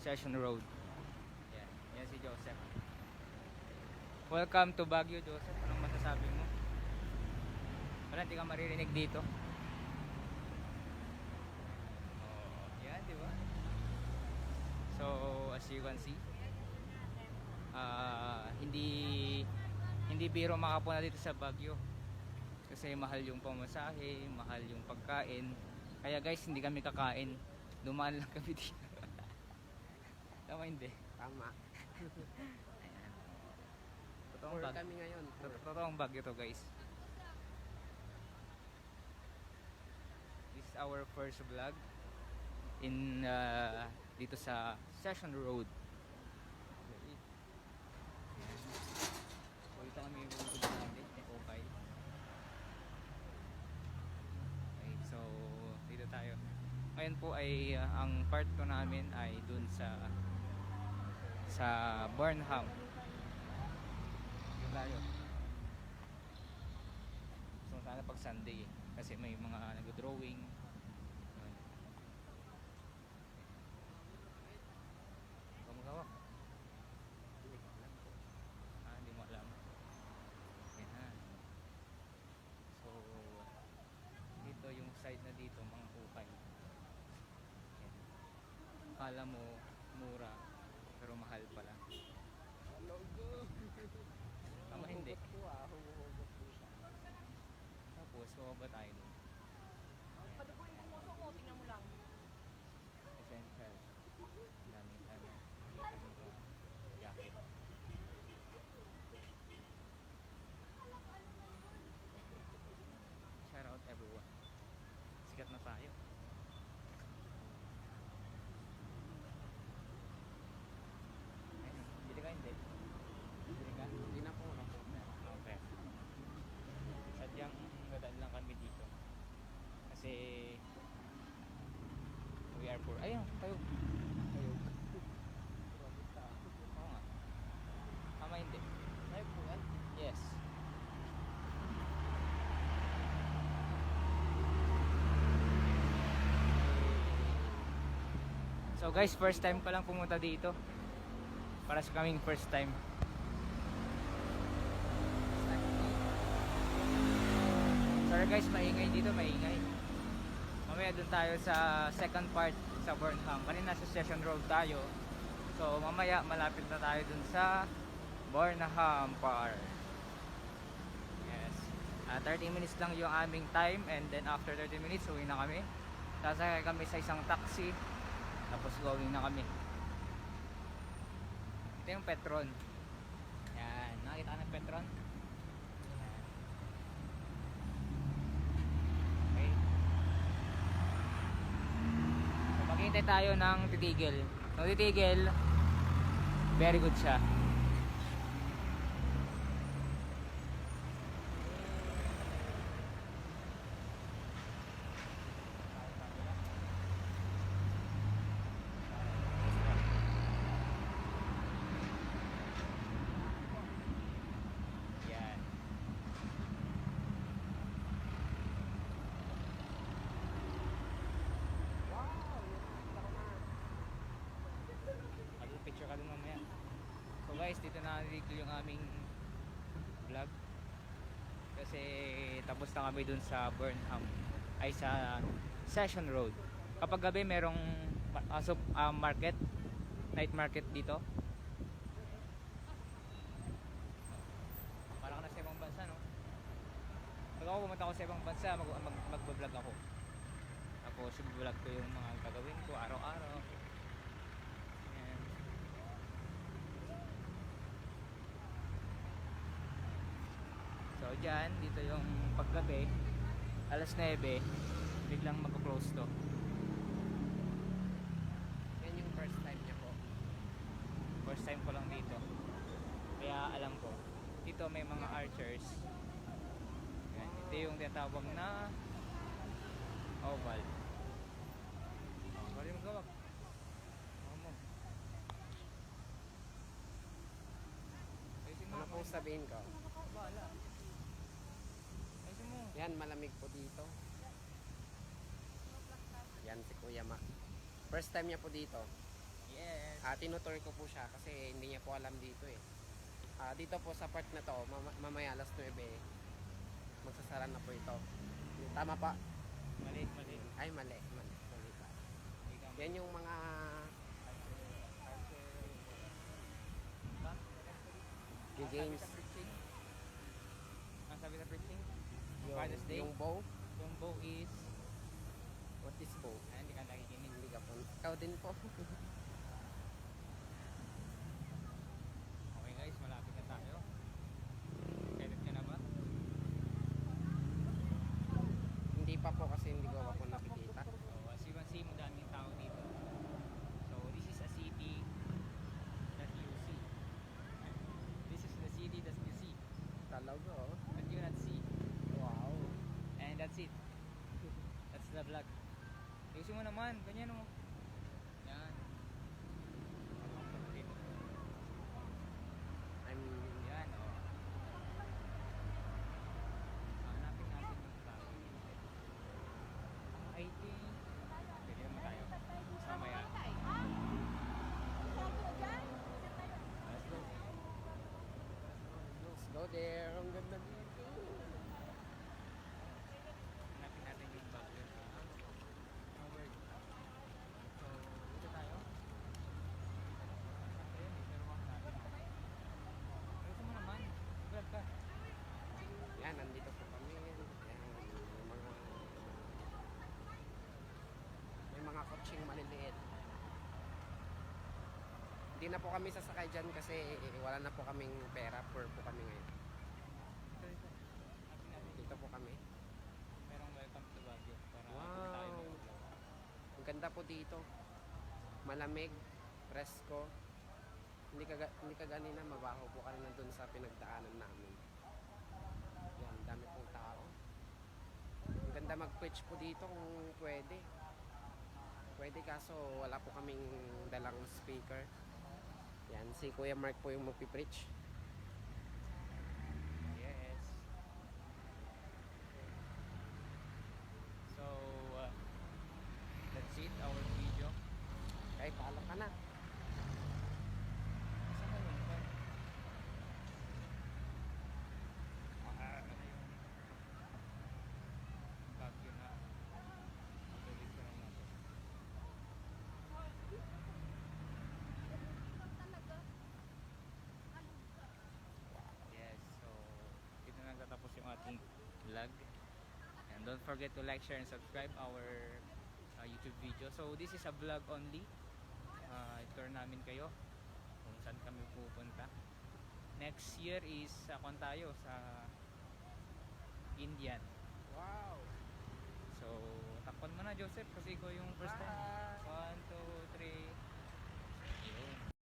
Session Road. Yan, yan si Joseph. Welcome to Baguio, Joseph. Anong masasabi mo? Wala, hindi ka maririnig dito. Oh, yan, di ba? So, as you can see, hindi biro makapuna dito sa Baguio. Kasi mahal yung pamasahe, mahal yung pagkain. Kaya guys, hindi kami kakain. Dumaan lang kami dito. Tama hindi? Tama. Ayan. Totoong Tour bag. kami ngayon. Totoong Baguio to guys. This is our first vlog in dito sa Session Road. So ito kami yung bundok natin, okay. Okay, so dito tayo. Ngayon po ay ang part 2 namin ay dun sa Burnham. Dito tayo. So sana pag Sunday kasi may mga nag-drawing. Magawa. Hindi mo alam. Yan. So dito yung side na dito mga ukay. Yan. Kala mo mura pero mahal pala. Tama hindi. Tapos baba tayo dun. Padugoy mo mo mo, tingnan mo lang. Essential. Daming jacket. Shout out everyone. Sikat na tayo. Ayun, bili ka hindi? Bili ka? Hindi na po. Okay. Sadyang gadaan lang kami dito. Kasi we are poor. Ayun, tayo. Tayo. Oo nga. Tama hindi? Tayo po yan. Yes. So guys, first time ko lang pumunta dito. Para sa kaming first time. Sorry guys, maingay dito, maingay. Mamaya dun tayo sa second part sa Burnham. Kanina sa Session Road tayo. So mamaya malapit na tayo dun sa Burnham Park. Yes. 30 minutes lang yung aming time and then after 30 minutes uwi na kami. Sasakay kami sa isang taxi. Tapos going na kami. Ito yung Petron. Yan, nakita ka ng Petron? Yan. Okay. So maghihintay tayo ng titigil. So titigil, very good siya. Yan. Picture ka dun mamaya. So guys, dito na narinig yung aming vlog. Kasi tapos na kami dun sa Burnham. Ay sa Session Road. Kapag gabi merong market. Night market dito. Parang nasa ibang bansa, no? Pag ako pumunta ako sa ibang bansa, mag-vlog ako. Tapos i-vlog ko yung mga gagawin ko araw-araw. Ayan. So dyan, dito yung paggabi, alas 9, biglang mag-close to. Yan yung first time niya po. First time ko lang dito. Kaya alam ko. Dito may mga archers. Yan. Ito yung tinatawag na oval. Bali mo gawag. Mo. Ayusin mo. Ano po sabihin ko? Bahala. Ayusin mo. Yan, malamig po dito. Yan si Kuya Ma. First time niya po dito. Yes. Tinutour ko po siya kasi hindi niya po alam dito eh. Dito po sa part na to, mamaya alas 9, magsasara na po ito. Tama pa? Mali, mali. Ay, mali pa. Ikaw, Yan yung mga Ang games. sabi sa preaching? Ang sabi sa preaching? Yung, Father's Day? yung bow. Yung bow is... What is bow? Ay, hindi ka nakikinig. Hindi ka po. Ikaw din po. Okay guys, malapit na tayo. Excited ka na ba? Hindi pa po kasi hindi ko pa po nakikita. So, as you can see, madaming tao dito. So, this is a city that you see. This is the city that you see, Talaga oh. but you not see. Wow. And that's it. That's the vlog. Ayusin mo naman, ganyan o. Yan. I'm Yan o. Hanapin natin yung vlog. I think, pwede naman tayo. Mamaya. Let's go. Let's go there. Ang ganda dito. Hanapin natin yung vlog yun. Over. So, dito tayo. Ayun, pero wag natin. Ayusin mo naman. Vlog ka. Yan, nandito po kami. Yan, may mga coaching maliliit. Hindi na po kami sasakay dyan kasi wala na po kaming pera. Poor po kami ngayon. Dito. Hanapin natin. Dito po kami. Merong welcome to Baguio. Para Wow. dito tayo mag-vlog. Ang ganda po dito. Malamig, presko. Hindi ka ganina, mabaho po kanina dun sa pinagdaanan namin. Yan, dami pong tao. Ang ganda mag-preach po dito kung pwede. Pwede kaso wala po kaming dalang speaker. Yan, si Kuya Mark po yung magpipreach. Yes. So, that's it, our video. Ay, paalam ka na. Saan ka yun? Ano yung Baguio na matuloy ko lang natin. Yes, so dito na nagtatapos yung ating vlog. And don't forget to like, share, and subscribe our YouTube video. So this is a vlog only. I-tour namin kayo kung saan kami pupunta. Next year is kung tayo sa Indian. Wow! So takpan mo na Joseph kasi ikaw yung first time. Bye! 1, 2, 3